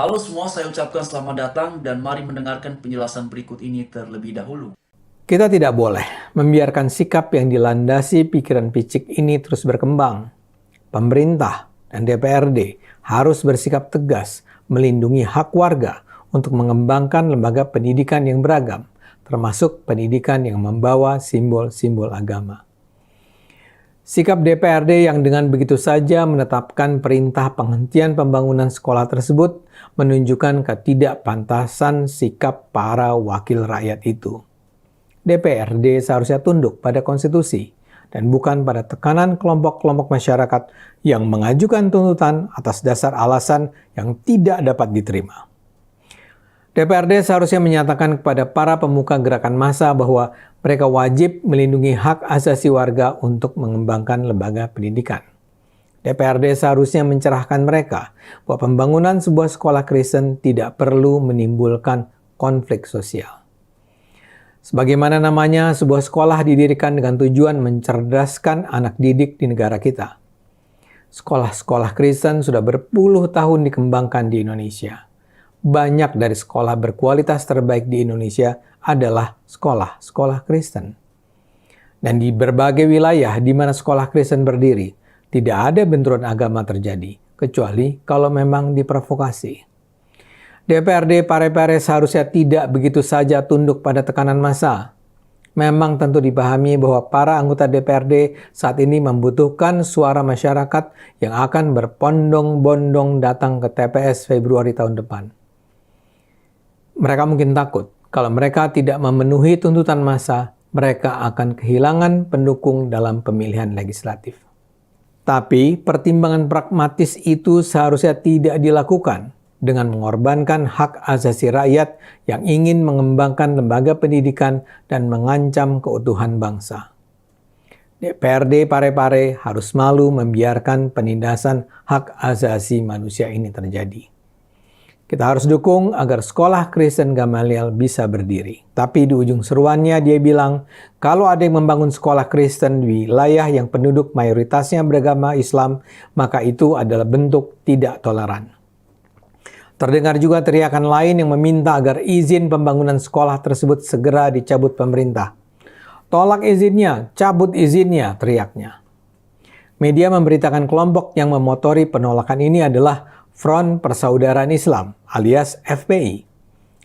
Halo semua, saya ucapkan selamat datang dan mari mendengarkan penjelasan berikut ini terlebih dahulu. Kita tidak boleh membiarkan sikap yang dilandasi pikiran picik ini terus berkembang. Pemerintah dan DPRD harus bersikap tegas melindungi hak warga untuk mengembangkan lembaga pendidikan yang beragam, termasuk pendidikan yang membawa simbol-simbol agama. Sikap DPRD yang dengan begitu saja menetapkan perintah penghentian pembangunan sekolah tersebut menunjukkan ketidakpantasan sikap para wakil rakyat itu. DPRD seharusnya tunduk pada konstitusi dan bukan pada tekanan kelompok-kelompok masyarakat yang mengajukan tuntutan atas dasar alasan yang tidak dapat diterima. DPRD seharusnya menyatakan kepada para pemuka gerakan massa bahwa mereka wajib melindungi hak asasi warga untuk mengembangkan lembaga pendidikan. DPRD seharusnya mencerahkan mereka bahwa pembangunan sebuah sekolah Kristen tidak perlu menimbulkan konflik sosial. Sebagaimana namanya, sebuah sekolah didirikan dengan tujuan mencerdaskan anak didik di negara kita. Sekolah-sekolah Kristen sudah berpuluh tahun dikembangkan di Indonesia. Banyak dari sekolah berkualitas terbaik di Indonesia adalah sekolah-sekolah Kristen. Dan di berbagai wilayah di mana sekolah Kristen berdiri, tidak ada benturan agama terjadi, kecuali kalau memang diprovokasi. DPRD Parepare seharusnya tidak begitu saja tunduk pada tekanan massa. Memang tentu dipahami bahwa para anggota DPRD saat ini membutuhkan suara masyarakat yang akan berbondong-bondong datang ke TPS Februari tahun depan. Mereka mungkin takut kalau mereka tidak memenuhi tuntutan massa, mereka akan kehilangan pendukung dalam pemilihan legislatif. Tapi pertimbangan pragmatis itu seharusnya tidak dilakukan dengan mengorbankan hak asasi rakyat yang ingin mengembangkan lembaga pendidikan dan mengancam keutuhan bangsa. DPRD Parepare harus malu membiarkan penindasan hak asasi manusia ini terjadi. Kita harus dukung agar sekolah Kristen Gamaliel bisa berdiri. Tapi di ujung seruannya dia bilang, kalau ada yang membangun sekolah Kristen di wilayah yang penduduk mayoritasnya beragama Islam, maka itu adalah bentuk tidak toleran. Terdengar juga teriakan lain yang meminta agar izin pembangunan sekolah tersebut segera dicabut pemerintah. Tolak izinnya, cabut izinnya, teriaknya. Media memberitakan kelompok yang memotori penolakan ini adalah Front Persaudaraan Islam alias FPI.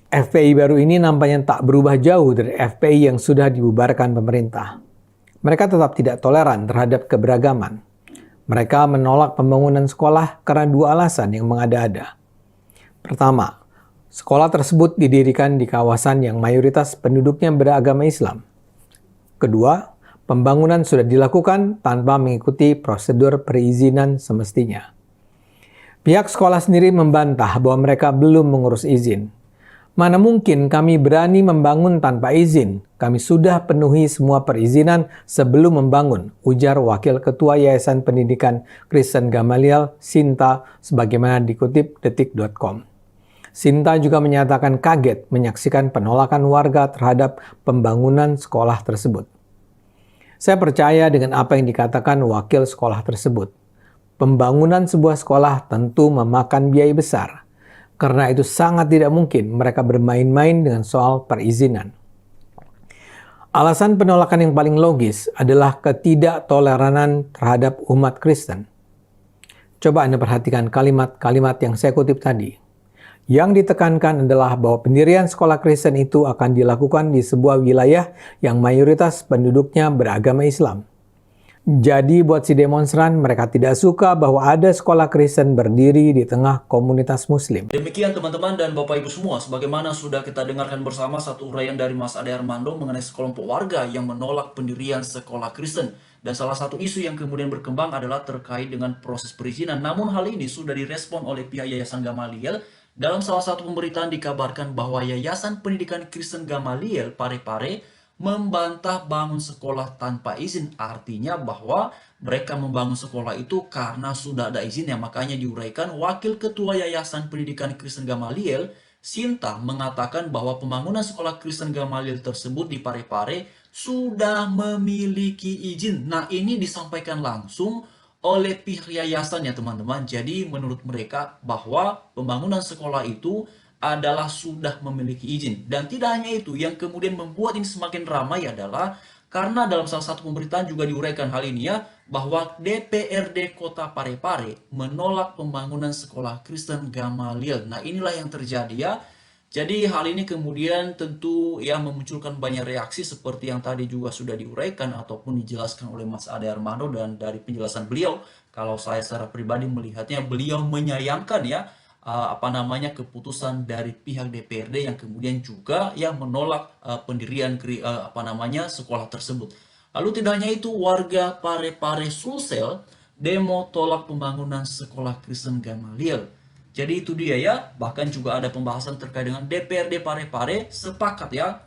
FPI baru ini nampaknya tak berubah jauh dari FPI yang sudah dibubarkan pemerintah. Mereka tetap tidak toleran terhadap keberagaman. Mereka menolak pembangunan sekolah karena dua alasan yang mengada-ada. Pertama, sekolah tersebut didirikan di kawasan yang mayoritas penduduknya beragama Islam. Kedua, pembangunan sudah dilakukan tanpa mengikuti prosedur perizinan semestinya. Pihak sekolah sendiri membantah bahwa mereka belum mengurus izin. Mana mungkin kami berani membangun tanpa izin? Kami sudah penuhi semua perizinan sebelum membangun, ujar Wakil Ketua Yayasan Pendidikan Kristen Gamaliel, Sinta, sebagaimana dikutip detik.com. Sinta juga menyatakan kaget menyaksikan penolakan warga terhadap pembangunan sekolah tersebut. Saya percaya dengan apa yang dikatakan wakil sekolah tersebut. Pembangunan sebuah sekolah tentu memakan biaya besar. Karena itu sangat tidak mungkin mereka bermain-main dengan soal perizinan. Alasan penolakan yang paling logis adalah ketidaktoleranan terhadap umat Kristen. Coba Anda perhatikan kalimat-kalimat yang saya kutip tadi. Yang ditekankan adalah bahwa pendirian sekolah Kristen itu akan dilakukan di sebuah wilayah yang mayoritas penduduknya beragama Islam. Jadi buat si demonstran, mereka tidak suka bahwa ada sekolah Kristen berdiri di tengah komunitas Muslim. Demikian teman-teman dan Bapak Ibu semua, sebagaimana sudah kita dengarkan bersama satu uraian dari Mas Ade Armando mengenai sekelompok warga yang menolak pendirian sekolah Kristen. Dan salah satu isu yang kemudian berkembang adalah terkait dengan proses perizinan. Namun hal ini sudah direspon oleh pihak Yayasan Gamaliel. Dalam salah satu pemberitaan dikabarkan bahwa Yayasan Pendidikan Kristen Gamaliel Parepare membantah bangun sekolah tanpa izin. Artinya bahwa mereka membangun sekolah itu karena sudah ada izinnya. Makanya diuraikan Wakil Ketua Yayasan Pendidikan Kristen Gamaliel, Sinta, mengatakan bahwa pembangunan sekolah Kristen Gamaliel tersebut di Parepare sudah memiliki izin. Nah, ini disampaikan langsung oleh pihak yayasan ya teman-teman. Jadi menurut mereka bahwa pembangunan sekolah itu adalah sudah memiliki izin. Dan tidak hanya itu, yang kemudian membuat ini semakin ramai adalah karena dalam salah satu pemberitaan juga diuraikan hal ini ya, bahwa DPRD Kota Parepare menolak pembangunan sekolah Kristen Gamaliel. Nah inilah yang terjadi ya. Jadi hal ini kemudian tentu ya memunculkan banyak reaksi seperti yang tadi juga sudah diuraikan ataupun dijelaskan oleh Mas Ade Armando, dan dari penjelasan beliau, kalau saya secara pribadi melihatnya beliau menyayangkan ya apa namanya keputusan dari pihak DPRD yang kemudian juga ya menolak pendirian apa namanya sekolah tersebut. Lalu tidak hanya itu, warga Parepare Sulsel demo tolak pembangunan sekolah Kristen Gamaliel. Jadi itu dia ya, bahkan juga ada pembahasan terkait dengan DPRD Parepare sepakat ya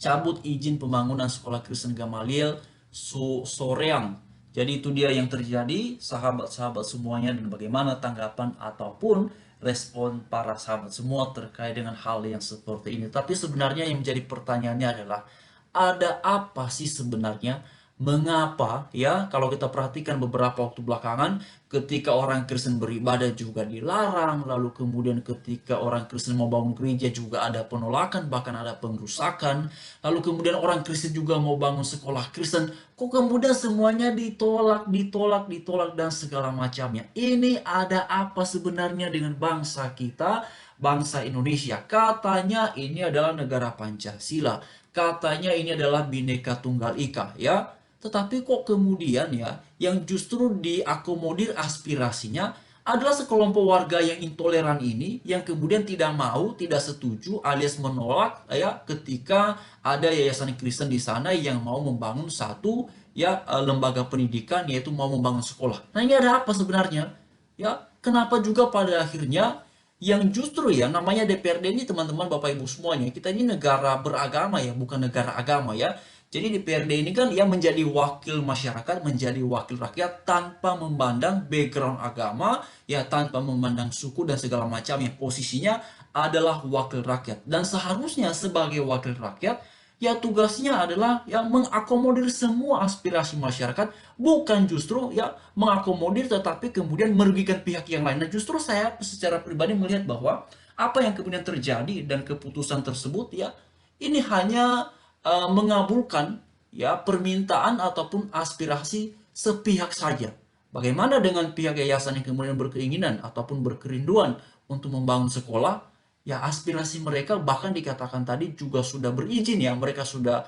cabut izin pembangunan sekolah Kristen Gamaliel Soreang. Jadi itu dia yang terjadi, sahabat-sahabat semuanya, dan bagaimana tanggapan ataupun respon para sahabat semua terkait dengan hal yang seperti ini. Tapi sebenarnya yang menjadi pertanyaannya adalah, ada apa sih sebenarnya? Mengapa ya kalau kita perhatikan beberapa waktu belakangan ketika orang Kristen beribadah juga dilarang, lalu kemudian ketika orang Kristen mau bangun gereja juga ada penolakan, bahkan ada pengrusakan, lalu kemudian orang Kristen juga mau bangun sekolah Kristen, kok kemudian semuanya ditolak, ditolak, ditolak dan segala macamnya. Ini ada apa sebenarnya dengan bangsa kita, bangsa Indonesia? Katanya ini adalah negara Pancasila, katanya ini adalah Bhinneka Tunggal Ika ya. Tetapi kok kemudian ya, yang justru diakomodir aspirasinya adalah sekelompok warga yang intoleran ini, yang kemudian tidak mau, tidak setuju alias menolak ya ketika ada yayasan Kristen di sana yang mau membangun satu ya lembaga pendidikan, yaitu mau membangun sekolah. Nah, ini ada apa sebenarnya? Ya, kenapa juga pada akhirnya yang justru ya namanya DPRD ini, teman-teman Bapak Ibu semuanya, kita ini negara beragama ya, bukan negara agama ya. Jadi DPRD ini kan ya menjadi wakil masyarakat, menjadi wakil rakyat tanpa memandang background agama, ya tanpa memandang suku dan segala macamnya. Posisinya adalah wakil rakyat. Dan seharusnya sebagai wakil rakyat, ya tugasnya adalah ya mengakomodir semua aspirasi masyarakat, bukan justru ya mengakomodir tetapi kemudian merugikan pihak yang lain. Nah justru saya secara pribadi melihat bahwa apa yang kemudian terjadi dan keputusan tersebut ya ini hanya mengabulkan ya permintaan ataupun aspirasi sepihak saja. Bagaimana dengan pihak yayasan yang kemudian berkeinginan ataupun berkerinduan untuk membangun sekolah? Ya aspirasi mereka bahkan dikatakan tadi juga sudah berizin ya, mereka sudah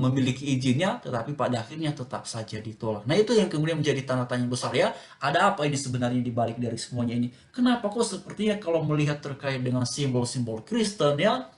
memiliki izinnya, tetapi pada akhirnya tetap saja ditolak. Nah itu yang kemudian menjadi tanda tanya besar ya. Ada apa ini sebenarnya di balik dari semuanya ini? Kenapa kok sepertinya kalau melihat terkait dengan simbol-simbol Kristen ya,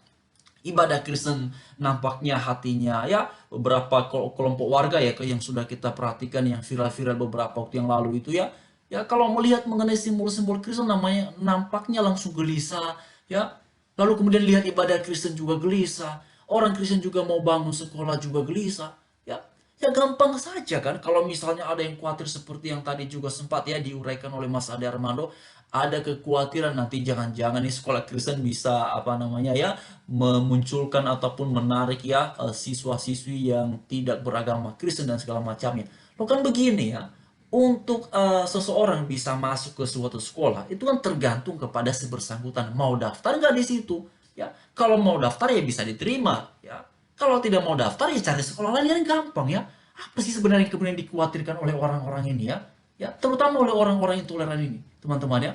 ibadah Kristen, nampaknya hatinya ya beberapa kelompok warga ya yang sudah kita perhatikan yang viral-viral beberapa waktu yang lalu itu ya, ya kalau melihat mengenai simbol-simbol Kristen namanya nampaknya langsung gelisah ya, lalu kemudian lihat ibadah Kristen juga gelisah, orang Kristen juga mau bangun sekolah juga gelisah ya. Ya gampang saja kan kalau misalnya ada yang khawatir seperti yang tadi juga sempat ya diuraikan oleh Mas Ade Armando, ada kekhawatiran nanti jangan-jangan nih sekolah Kristen bisa apa namanya ya memunculkan ataupun menarik ya siswa-siswi yang tidak beragama Kristen dan segala macamnya. Lo kan begini ya, untuk seseorang bisa masuk ke suatu sekolah itu kan tergantung kepada si bersangkutan mau daftar nggak di situ ya. Kalau mau daftar ya bisa diterima ya. Kalau tidak mau daftar ya cari sekolah lain, yang gampang ya. Apa sih sebenarnya yang kemudian dikhawatirkan oleh orang-orang ini ya? Ya, terutama oleh orang-orang intoleran ini, teman-teman ya.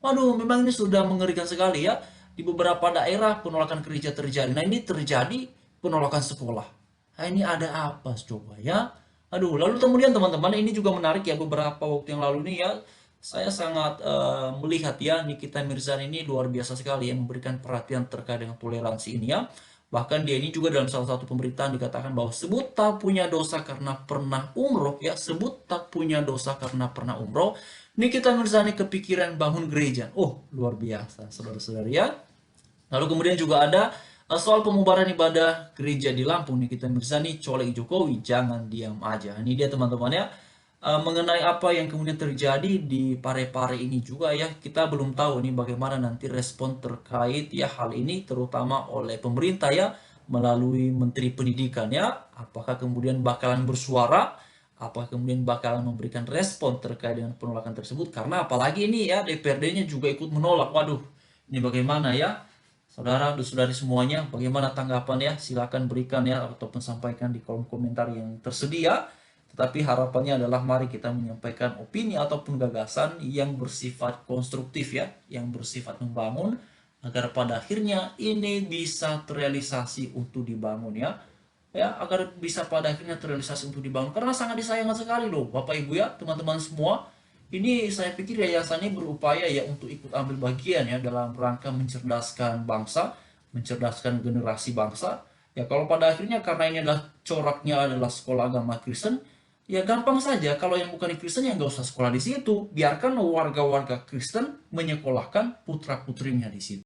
Waduh, memang ini sudah mengerikan sekali ya. Di beberapa daerah penolakan gereja terjadi. Nah, ini terjadi penolakan sekolah. Nah, ini ada apa coba ya? Aduh, lalu kemudian teman-teman ini juga menarik ya, beberapa waktu yang lalu ini ya, saya sangat melihat ya Nikita Mirzani ini luar biasa sekali ya memberikan perhatian terkait dengan toleransi ini ya. Bahkan dia ini juga dalam salah satu pemberitaan dikatakan bahwa sebut tak punya dosa karena pernah umroh ya, sebut tak punya dosa karena pernah umroh. Nikita Mirzani kepikiran bangun gereja. Oh, luar biasa saudara-saudara ya. Lalu kemudian juga ada soal pemubaran ibadah gereja di Lampung. Nikita Mirzani colek Jokowi, jangan diam aja. Ini dia teman-teman ya. Mengenai apa yang kemudian terjadi di Parepare ini juga ya, kita belum tahu nih bagaimana nanti respon terkait ya hal ini, terutama oleh pemerintah ya melalui Menteri Pendidikan ya. Apakah kemudian bakalan bersuara Apa kemudian bakal memberikan respon terkait dengan penolakan tersebut? Karena apalagi ini ya DPRD-nya juga ikut menolak. Waduh, ini bagaimana ya? Saudara dan saudari semuanya, bagaimana tanggapan ya? Silakan berikan ya ataupun sampaikan di kolom komentar yang tersedia. Tetapi harapannya adalah mari kita menyampaikan opini ataupun gagasan yang bersifat konstruktif ya, yang bersifat membangun agar pada akhirnya ini bisa terrealisasi untuk dibangun ya. Ya, agar bisa pada akhirnya terrealisasi untuk dibangun karena sangat disayangkan sekali loh Bapak Ibu ya, teman-teman semua. Ini saya pikir yayasan ini berupaya ya untuk ikut ambil bagian ya dalam rangka mencerdaskan bangsa, mencerdaskan generasi bangsa. Ya kalau pada akhirnya karena ini adalah coraknya adalah sekolah agama Kristen, ya gampang saja kalau yang bukan Kristen ya nggak usah sekolah di situ. Biarkan warga-warga Kristen menyekolahkan putra-putrinya di situ.